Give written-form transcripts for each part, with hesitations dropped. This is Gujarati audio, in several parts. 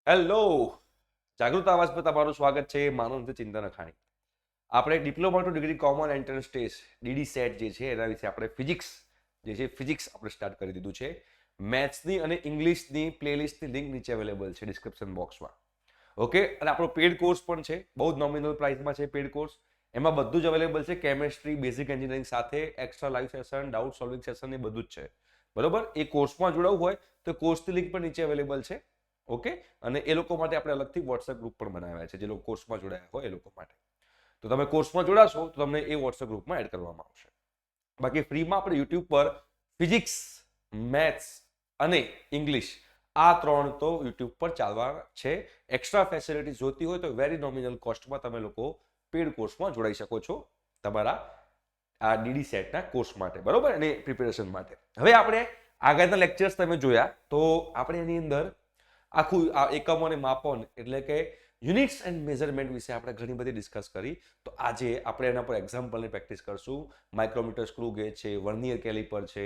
હેલો, જાગૃત આવાજ પર તમારું સ્વાગત છે. મારું નામ છે ચિંતન અખાણી. આપણે diploma to degree common entrance test DD CET જે છે એના વિશે આપણે ફિઝિક્સ આપણે સ્ટાર્ટ કરી દીધું છે. મેથ્સની અને ઇંગ્લિશની પ્લેલિસ્ટની લિંક નીચે અવેલેબલ છે ડિસ્ક્રિપ્શન બોક્સમાં. ઓકે, અને આપણો પેડ કોર્સ પણ છે, બહુ જ નોમિનલ પ્રાઇસમાં છે પેડ કોર્સ. એમાં બધું જ અવેલેબલ છે, કેમેસ્ટ્રી, બેઝિક એન્જિનિયરિંગ સાથે extra live session, doubt solving session એ બધું જ છે. બરોબર, એ કોર્સમાં જોડાવું હોય તો કોર્સની લિંક પણ નીચે અવેલેબલ છે. ઓકે, અને એ લોકો માટે આપણે અલગથી વોટ્સએપ ગ્રુપ પણ બનાવ્યા છે, જે લોકો કોર્સમાં જોડાયા હોય એ લોકો માટે. તો તમે કોર્સમાં જોડાશો તો તમને એ વોટ્સએપ ગ્રુપમાં એડ કરવામાં આવશે. બાકી ફ્રીમાં આપણે યુટ્યુબ પર ફિઝિક્સ, મેથ્સ અને ઇંગ્લિશ આ ત્રણ તો યુટ્યુબ પર ચાલવા છે. એક્સ્ટ્રા ફેસિલિટી જોતી હોય તો વેરી નોમિનલ કોસ્ટમાં તમે લોકો પેડ કોર્સમાં જોડાઈ શકો છો તમારા આ ડીડી સેટના કોર્સ માટે, બરોબર, અને પ્રિપેરેશન માટે. હવે આપણે આગળના લેક્ચર્સ તમે જોયા તો આપણે એની અંદર આખું આ એકમો અને માપન એટલે કે યુનિટ્સ એન્ડ મેઝરમેન્ટ વિશે આપણે ઘણી બધી ડિસ્કસ કરી. તો આજે આપણે એના પર એક્ઝામ્પલની પ્રેક્ટિસ કરશું. માઇક્રોમીટર, સ્ક્રૂ ગેજ છે, વર્નિયર કેલિપર છે,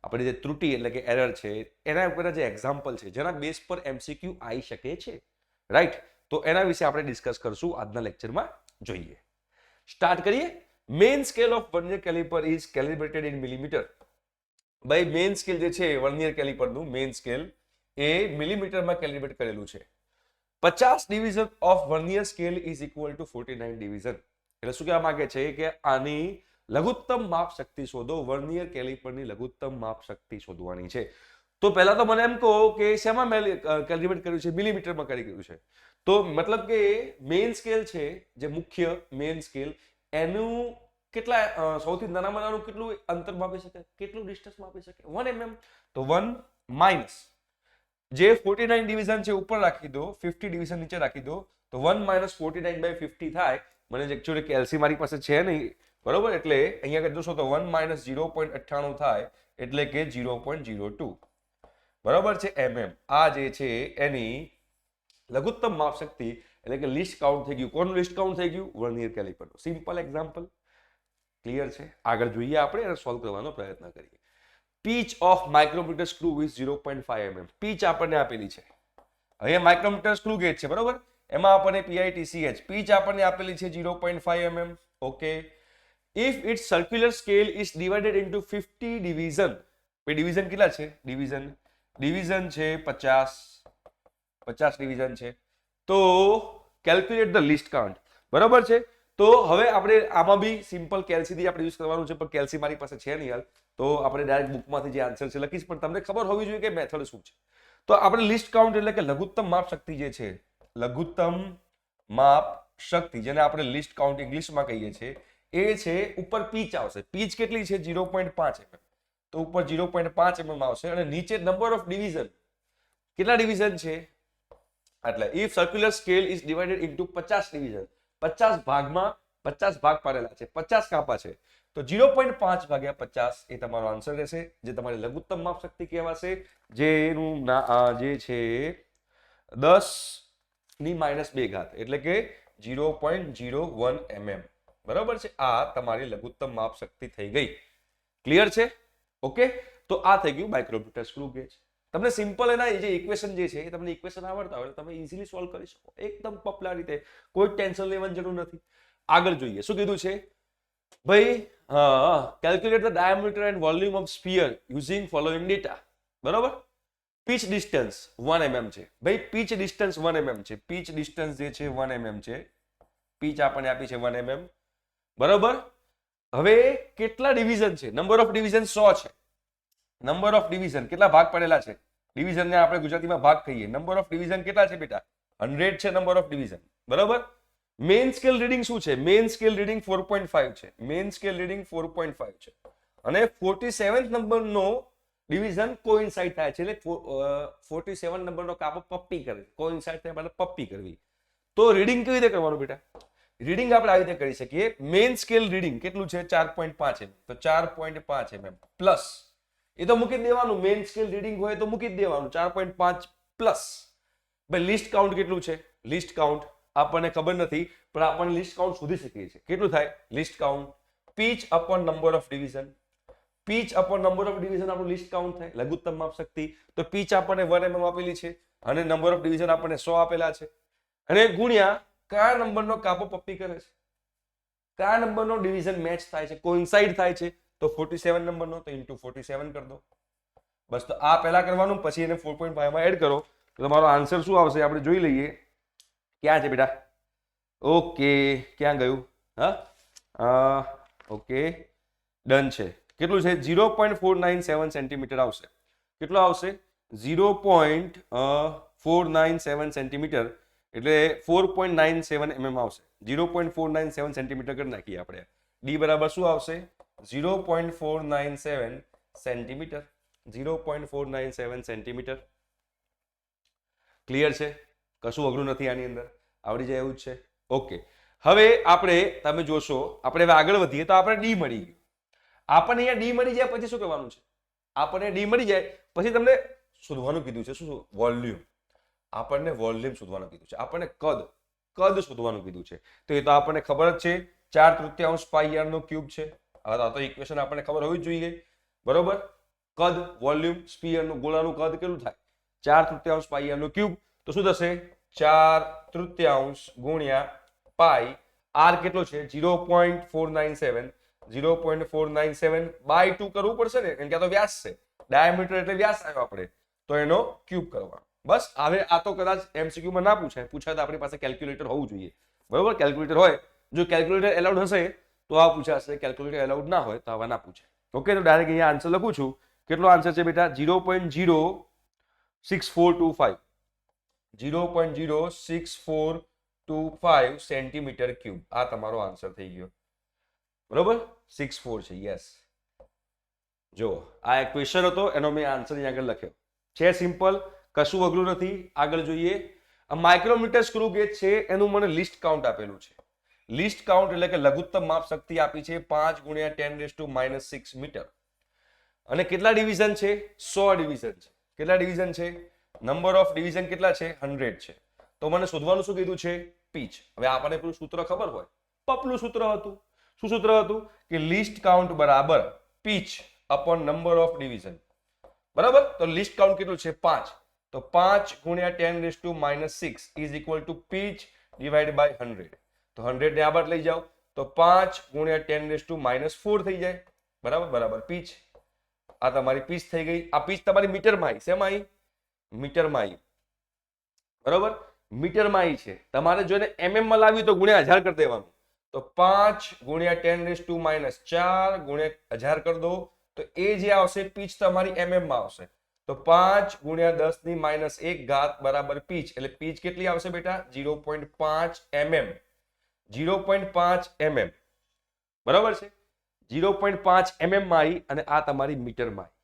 આપણી જે ત્રુટિ એટલે કે એરર છે, એના ઉપરના જે એક્ઝામ્પલ છે જેના બેઝ પર એમસીક્યુ આવી શકે છે, રાઈટ? તો એના વિશે આપણે ડિસ્કસ કરશું આજના લેક્ચરમાં. જોઈએ, સ્ટાર્ટ કરીએ. Main scale of vernier caliper is calibrated in millimetre. ભાઈ, મેઇન સ્કેલ જે છે વર્નિયર કેલિપરનું મેઇન સ્કેલ એ મિલીમીટરમાં કેલિબ્રેટ કરેલું છે. 50 division of vernier scale is equal to 49 division. એટલે શું કહેવા માંગે છે કે આની લઘુત્તમ માપ શક્તિ શોધો. વર્નિયર કેલિપરની લઘુત્તમ માપ શક્તિ શોધવાની છે. તો પહેલા તો મને એમ કહો કે શેમાં કેલિબ્રેટ કર્યું છે? મિલીમીટરમાં કર્યું છે. તો મતલબ કે મેઇન સ્કેલ છે જે મુખ્ય મેઇન સ્કેલ, એનું કેટલા સૌથી નાનામાં નાનું કેટલું અંતર માપી શકે, કેટલું ડિસ્ટન્સ માપી શકે? 1 mm. તો 1 માઇનસ જે 49 ડિવિઝન છે ઉપર રાખી દો, 50 ડિવિઝન નીચે રાખી દો, તો 1 માઇનસ 49/50 થાય. મને એકચ્યુઅલી કેલ્સી મારી પાસે છે નહીં, બરોબર, એટલે અહીંયા કરી જોશો તો 1 માઇનસ 0.98 થાય એટલે કે 0.02, બરોબર છે, mm. આ જે છે એની લઘુત્તમ માપ શક્તિ એટલે કે લિસ્ટ કાઉન્ટ થઈ ગયું. કોનું લિસ્ટ કાઉન્ટ થઈ ગયું? વર્નિયર કેલિપરનું. સિમ્પલ એક્ઝામ્પલ, ક્લિયર છે? આગળ જોઈએ, આપણે એને સોલ્વ કરવાનો પ્રયત્ન કરીએ. Pitch of micrometer screw is 0.5 mm. Pitch આપણને આપેલી છે. અહીંયા માઇક્રોમીટર સ્ક્રૂ ગેજ છે, બરોબર, એમાં આપણને PITCH પીચ આપણને આપેલી છે 0.5 mm. Okay, if it's circular scale is divided into 50 division. Division કેટલા છે? ડિવિઝન છે 50 ડિવિઝન છે. તો કેલ્ક્યુલેટ ધ લિસ્ટ કાઉન્ટ, બરોબર છે. તો હવે આપણે આમાં બી સિમ્પલ કેલ્સીથી આપણે યુઝ કરવાનું છે, પણ કેલ્સી મારી પાસે છે નહીં હાલ, તો આપણે ડાયરેક્ટ બુકમાંથી જે આન્સર છે લખીશ, પણ તમને ખબર હોવી જોઈએ કે મેથડ શું છે. તો આપણે લિસ્ટ કાઉન્ટ એટલે કે લઘુત્તમ માપ શક્તિ જે છે, લઘુત્તમ માપ શક્તિ જેને આપણે લિસ્ટ કાઉન્ટ ઇંગ્લિશમાં કહીએ છીએ, એ છે ઉપર પીચ આવશે. પીચ કેટલી છે? 0.5 mm. તો ઉપર 0.5 mm આવશે અને નીચે નંબર ઓફ ડિવિઝન. કેટલા ડિવિઝન છે? એટલે if circular scale is divided into 50 division, 50 ભાગમાં 50 ભાગ પાડેલા છે, 50 કાપા છે, તો 0.5 ભાગ્યા 50 એ તમારો આન્સર રહેશે, જે તમારી લઘુત્તમ માપ શક્તિ કહેવાશે, જેનું જે છે 10 ની -2 ઘાત એટલે કે 0.01 mm, બરાબર છે. આ તમારી લઘુત્તમ માપ શક્તિ થઈ ગઈ. ક્લિયર છે? ઓકે, તો આ થઈ ગયું માઇક્રોમીટર સ્ક્રૂ ગેજ. તમને સિમ્પલ એના જે ઇક્વેશન જે છે એ તમને ઇક્વેશન આવડતા હોય તમે ઇઝીલી સોલ્વ કરી શકો એકદમ પપલા રીતે, કોઈ ટેન્શન લેવાની જરૂર નથી. આગળ જોઈએ શું કીધું છે ભાઈ. Calculate the diameter and volume of sphere using following data. બરોબર, પીચ ડિસ્ટન્સ 1 mm છે ભાઈ. પીચ ડિસ્ટન્સ 1 mm છે. પીચ ડિસ્ટન્સ જે છે 1 mm છે. પીચ આપણને આપી છે 1 mm, બરોબર. હવે કેટલા ડિવિઝન છે? નંબર ઓફ ડિવિઝન 100 છે. નંબર ઓફ ડિવિઝન કેટલા ભાગ પડેલા છે? ડિવિઝનને આપણે ગુજરાતીમાં ભાગ કહીએ. નંબર ઓફ ડિવિઝન કેટલા છે બેટા? 100 છે નંબર ઓફ ડિવિઝન, બરોબર. મેઇન સ્કેલ રીડિંગ શું છે? મેઇન સ્કેલ રીડિંગ 4.5 છે. મેઇન સ્કેલ રીડિંગ 4.5 છે અને 47th નંબરનો ડિવિઝન કોઇન્સાઇડ થાય છે, એટલે 47 નંબરનો કાપો પપ્પી કરે, કોઇન્સાઇડ થાય એટલે પપ્પી કરવી. તો રીડિંગ કેવી રીતે કરવાનું બેટા? રીડિંગ આપણે આવી રીતે કરી શકીએ. મેઇન સ્કેલ રીડિંગ કેટલું છે? 4.5 mm. તો 4.5 mm પ્લસ એ તો મૂકી દેવાનું. મેઇન સ્કેલ રીડિંગ હોય તો મૂકી દેવાનું 4.5 પ્લસ. ભાઈ લિસ્ટ કાઉન્ટ કેટલું છે? લિસ્ટ કાઉન્ટ આપણને ખબર નથી, પણ આપણને લિસ્ટ કાઉન્ટ શોધી શકીએ છીએ. કેટલું થાય least count? Pitch upon number of division. Pitch upon number of division આપણું લિસ્ટ કાઉન્ટ થાય, લઘુત્તમ માપ શક્તિ. તો પીચ આપણને 1 mm આપેલી છે, અને નંબર ઓફ ડિવિઝન આપણને 100 આપેલા છે અને ગુણ્યા કયા નંબરનો કાપો પપ્પી કરે છે, કયા નંબરનો ડિવિઝન મેચ થાય છે, કોઇન્સાઇડ થાય છે, તો 47 નંબરનો, તો ઇન્ટુ 47 કરી દો. બસ તો આ પહેલા કરવાનું, પછી એને 4.5 માં એડ કરો તો તમારો આન્સર શું આવશે આપણે જોઈ લઈએ. ક્યાં છે બેટા? ઓકે, ક્યાં ગયું? હા ઓકે, ડન છે. કેટલું છે? 0.497 સેન્ટીમીટર આવશે. કેટલો આવશે? 0.497 સેન્ટીમીટર એટલે 4.97 mm આવશે. 0.497 સેન્ટીમીટર કરી નાખીએ આપણે. ડી બરાબર શું આવશે? 0.497 સેન્ટીમીટર. 0.497 સેન્ટીમીટર. ક્લિયર છે? કશું અઘરું નથી આની અંદર, આવડી જાય એવું જ છે. ઓકે, હવે આપણે તમે જોશો, આપણે હવે આગળ વધીએ તો આપણે ડી મળી ગયું. આપણને અહીંયા ડી મળી જાય પછી શું કરવાનું છે? આપણને ડી મળી જાય પછી તમને શોધવાનું કીધું છે. શું? વોલ્યુમ. આપણને વોલ્યુમ શોધવાનું કીધું છે. આપણને કદ શોધવાનું કીધું છે. તો એ તો આપણને ખબર જ છે, 4/3 પાઈ r નો ક્યુબ છે. આ તો ઇક્વેશન આપણને ખબર હોવી જ જોઈએ. બરોબર? કદ, વોલ્યુમ, સ્ફિયર નું, ગોળાનું કદ કેટલું થાય? 4/3 પાઈ r નો ક્યુબ. તો શું થશે? 4/3 ગુણ્યા પાઈ. r કેટલો છે? 0.497. 0.497 બાય 2 કરવું પડશે ને, કેમ કે આ તો વ્યાસ છે. ડાયામીટર એટલે વ્યાસ આવ્યો આપણે, તો એનો ક્યુબ કરવાનો. બસ. હવે આ તો કદાચ MCQ માં ના પૂછાય તો આપણી પાસે કેલ્ક્યુલેટર હોવું જોઈએ. બરોબર? કેલ્ક્યુલેટર હોય, જો કેલ્ક્યુલેટર એલાઉડ હશે તો આ પૂછાશે, કેલ્ક્યુલેટર એલાઉડ ના હોય તો આવા ના પૂછાય. ઓકે, તો ડાયરેક્ટ અહીંયા આન્સર લખું છું. કેટલો આન્સર છે બેટા? 0.06425. 0.06425 સેન્ટીમીટર ક્યુબ. આ તમારો આન્સર થઈ ગયો. બરોબર? 64 છે. યસ. જો આ એક ક્વેશ્ચન હતો, એનો મેં આન્સર અહીંયા આગળ લખ્યો છે. સિમ્પલ, કશું અઘરું નથી. આગળ જોઈએ. આ માઇક્રોમીટર સ્ક્રૂ ગેજ છે, એનું મને લિસ્ટ કાઉન્ટ આપેલું છે. લિસ્ટ કાઉન્ટ એટલે કે લઘુત્તમ માપ શક્તિ આપી છે 5 × 10⁻⁶ મીટર. અને કેટલા ડિવિઝન છે? 100 ડિવિઝન છે. કેટલા ડિવિઝન છે? નંબર ઓફ ડિવિઝન કેટલા છે? 100 છે. તો મને શોધવાનું શું કીધું છે? પીચ. હવે આપણને પેલું સૂત્ર ખબર હોય, પપલું સૂત્ર હતું. શું સૂત્ર હતું? કે લિસ્ટ કાઉન્ટ બરાબર pitch upon number of division. બરાબર? તો લિસ્ટ કાઉન્ટ કેટલું છે? 5. તો 5 × 10⁻⁶ is equal to pitch divide by 100. તો 100 ને આ બાજુ લઈ જાઓ તો 5 × 10⁻⁴ થઈ જાય. બરાબર? બરાબર. પીચ. આ તમારી પીચ થઈ ગઈ. આ પીચ તમારી મીટરમાં આવી. શેમાં આવી? મીટરમાં આવી. બરાબર? મીટરમાં આવી છે. તમારે જોઈને mm માં લાવી તો ગુણ્યા 1000 કરી દેવાનું. તો 5 × 10⁻⁴ ગુણ્યા 1000 કરી દો તો એ જે આવશે પીચ તમારી mm માં આવશે. તો 5 × 10⁻1 બરાબર પીચ. એટલે પીચ કેટલી આવશે બેટા? 0.5 mm. 0.5 mm. બરાબર છે? 0.5 mm માં આવી અને આ તમારી મીટરમાં આવી.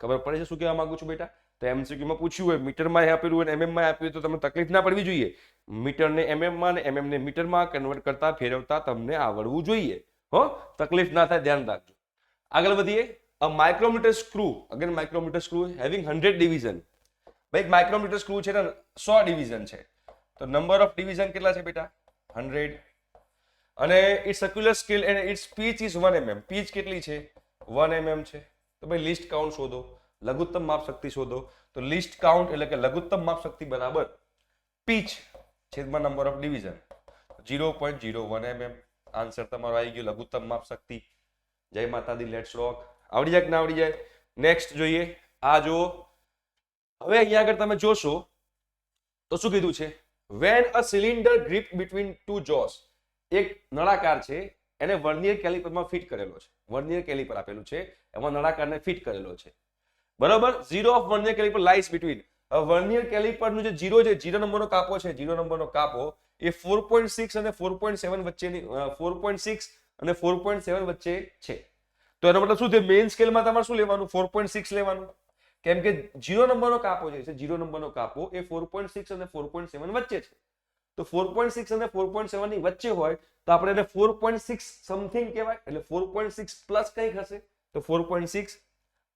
ખબર પડે છે શું કહેવા માંગુ છું બેટા? તો MCQ માં પૂછ્યું હોય, મીટરમાં આપેલું હોય, mm માં આપ્યું તો તમને તકલીફ ના પડવી જોઈએ. મીટરને mm માં અને mm ને મીટરમાં કન્વર્ટ કરતા, ફેરવતા તમને આવડવું જોઈએ. હો, તકલીફ ના થાય, ધ્યાન રાખજો. આગળ વધીએ. A micrometer screw, again micrometer screw having 100 division. ભાઈ માઇક્રોમીટર સ્ક્રૂ છે ને 100 ડિવિઝન છે. તો નંબર ઓફ ડિવિઝન કેટલા છે બેટા? 100. અને it's circular scale and it's pitch is 1 mm. Pitch કેટલી છે? 1 mm છે. તો ભાઈ લિસ્ટ કાઉન્ટ શોધો, લઘુત્તમ માપ શક્તિ શોધો. તો લિસ્ટ કાઉન્ટ એટલે કે લઘુત્તમ માપ શક્તિ બરાબર પીચ છેદમાં number of division 0.01 mm. Answer તમારો આવી ગયો, લઘુત્તમ માપ શક્તિ. જય માતાજી, લેટ્સ રોક. આવડી જાય કે ના આવડી જાય? નેક્સ્ટ જોઈએ. આ જો હવે અહીંયા આગળ તમે જોશો તો શું કીધું છે? When a cylinder grip between two jaws. એક નળાકાર છે, એને વર્નિયર કેલિપરમાં ફિટ કરેલો છે. વર્નિયર કેલિપર આપેલું છે, એમાં નળાકારને ફિટ કરેલો છે. બરાબર? Zero of vernier caliper lies between. Vernier કેલિપરનું જે 0 છે, 0 નંબરનો કાપો છે, 0 નંબરનો કાપો એ 4.6 અને 4.7 વચ્ચેની 4.6 અને 4.7 વચ્ચે છે. તો એનો મતલબ શું છે? મેઇન સ્કેલમાં તમારે શું લેવાનું? 4.6 લેવાનું. કેમ કે 0 નંબરનો કાપો જે છે, 0 નંબરનો કાપો એ 4.6 અને 4.7 વચ્ચે છે. તો 4.6 અને 4.7 ની વચ્ચે હોય તો આપણે એને 4.6 સમથિંગ કહેવાય. એટલે 4.6 પ્લસ કંઈક હશે. તો 4.6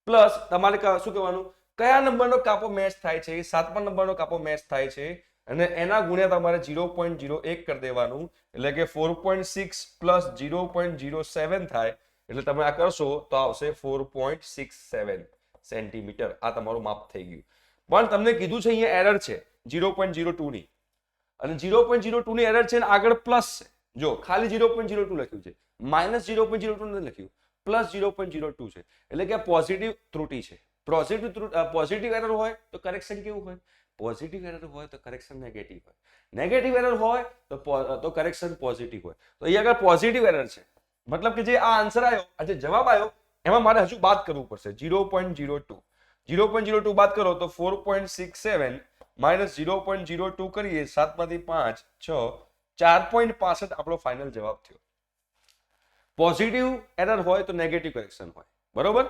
પ્લસ તમારે શું કહેવાનું? કયા નંબરનો કાપો મેચ થાય છે? 7મા નંબરનો કાપો મેચ થાય છે અને એના ગુણ્યા તમારે 0.01 કરી દેવાનું. એટલે કે 4.6 પ્લસ 0.07 થાય. એટલે તમે આ કરશો તો આવશે 4.67 સેન્ટીમીટર. આ તમારું માપ થઈ ગયું. પણ તમને કીધું છે અહીંયા એરર છે. 0.02 ની, અને 0.02 ની એરર છે ને આગળ પ્લસ છે. જો ખાલી 0.02 લખ્યું છે, માઇનસ 0.02 નથી લખ્યું, પ્લસ 0.02 છે, એટલે કે આ પોઝિટિવ ત્રુટિ છે. પોઝિટિવ એરર હોય તો કરેક્શન કેવું હોય? પોઝિટિવ એરર હોય તો કરેક્શન નેગેટિવ હોય, નેગેટિવ એરર હોય તો કરેક્શન પોઝિટિવ હોય. તો અહીંયા આગળ પોઝિટિવ એરર છે, મતલબ કે જે આ આન્સર આવ્યો, આ જે જવાબ આવ્યો, એમાં મારે હજુ બાદ કરવું પડશે 0.02. 0.02 બાદ કરો તો 4.67 માઇનસ 0.02 કરીએ, 7 માંથી 5 6, 4.65 આપણો ફાઇનલ જવાબ થયો. પોઝિટિવ એરર હોય તો નેગેટિવ કરેક્શન હોય, બરોબર?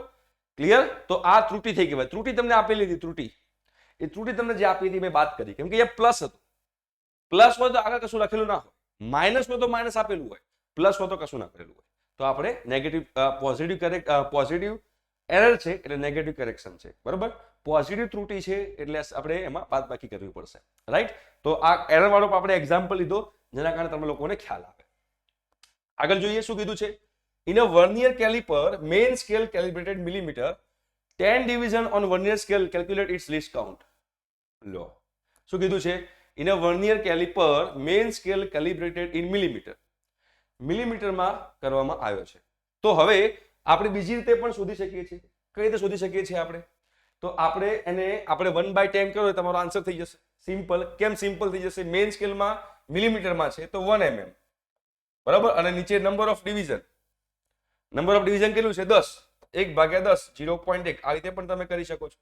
ક્લિયર? તો આ ત્રુટિ થઈ ગઈ. ત્રુટિ તમને આપેલી હતી, ત્રુટિ, એ ત્રુટિ તમને જે આપી હતી મેં બાદ કરી, કેમ કે એ પ્લસ હતું. પ્લસ હોય તો આગળ કશું લખેલું ના હોય, માઇનસ હોય તો માઇનસ આપેલું હોય, પ્લસ હોય તો કશું ના કરેલું હોય. તો આપણે નેગેટિવ પોઝિટિવ એરર છે એટલે નેગેટિવ કરેક્શન છે, બરોબર? પોઝિટિવ ત્રુટિ છે એટલે આપણે એમાં બાદબાકી કરવી પડશે, રાઈટ? તો આ એરર વાળો આપણે એક્ઝામ્પલ લીધો જેના કારણે તમે લોકોને ખ્યાલ આવે. આગળ જોઈએ શું કીધું છે. In a vernier caliper main scale calibrated millimetre, 10 division on vernier scale calculate its least count. લો શું કીધું છે? In a vernier caliper main scale calibrated in millimetre, મિલીમીટરમાં કરવામાં આવ્યો છે. તો હવે આપણે બીજી રીતે પણ શોધી શકીએ છીએ. કઈ રીતે શોધી શકીએ છીએ આપણે? તો આપણે એને 1/10 કરો તમારો આન્સર થઈ જશે. સિમ્પલ. કેમ સિમ્પલ થઈ જશે? મેઇન સ્કેલમાં મિલીમીટરમાં છે તો 1 mm, બરાબર? અને નીચે નંબર ઓફ ડિવિઝન, કેટલું છે? 10. 1/10, 0.1. આ રીતે પણ તમે કરી શકો છો,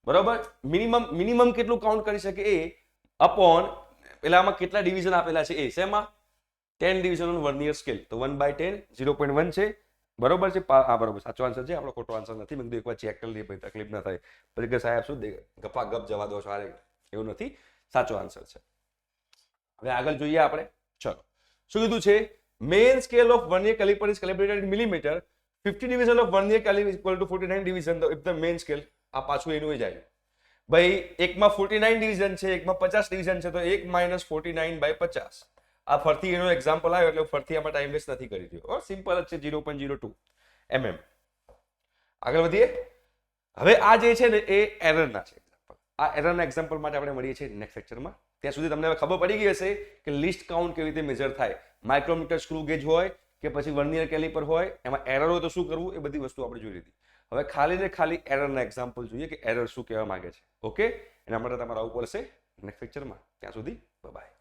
બરાબર? મિનિમમ કેટલું કાઉન્ટ કરી શકે એ અપોન પેલામાં કેટલા ડિવિઝન આપેલા છે એ. શેમાં? 10 division on vernier scale. તો 1/10 0.1 છે, બરોબર છે? હા બરોબર, સાચો આન્સર છે, આપણો ખોટો આન્સર નથી. મેં કીધું એકવાર ચેક કરી લઈએ, ભાઈ તકલીફ ના થાય પછી કે સાહેબ શું ગપા ગપ જવા દો છો, એવું નથી, સાચો આન્સર છે. હવે આગળ જોઈએ આપણે. ચલો શું કીધું છે? Main scale of vernier caliper is calibrated in millimetre, 50 division of vernier caliper is equal to 49 division if the main scale. આ પાછું એનું એ જાય ભાઈ, એકમાં 49 ડિવિઝન છે, એકમાં 50 ડિવિઝન છે, તો 1 - 49/50. આ ફરતી એનો એક્ઝામ્પલ આવ્યો એટલે ફરતી આમાં ટાઈમ વેસ્ટ નથી કરી રહ્યો, સિમ્પલ જ છે, 0.02 mm. આગળ વધીએ. હવે આ જે છે ને એ એરરના છે એક્ઝામ્પલ. આ એરરના એક્ઝામ્પલ માટે આપણે મળીએ છીએ નેક્સ્ટ લેક્ચરમાં. ત્યાં સુધી તમને ખબર પડી ગઈ હશે કે લિસ્ટ કાઉન્ટ કેવી રીતે મેજર થાય. માઇક્રોમીટર, સ્ક્રૂ ગેજ હોય કે પછી વર્નિયર કેલિપર હોય, એમાં એરર હોય તો શું કરવું, એ બધી વસ્તુ આપણે જોઈ લીધી. હવે ખાલી ને ખાલી એરરના એક્ઝામ્પલ જોઈએ કે એરર શું કહેવા માંગે છે. ઓકે, એના માટે તમારે આવવું પડશે નેક્સ્ટ લેક્ચરમાં. ત્યાં સુધી બાય.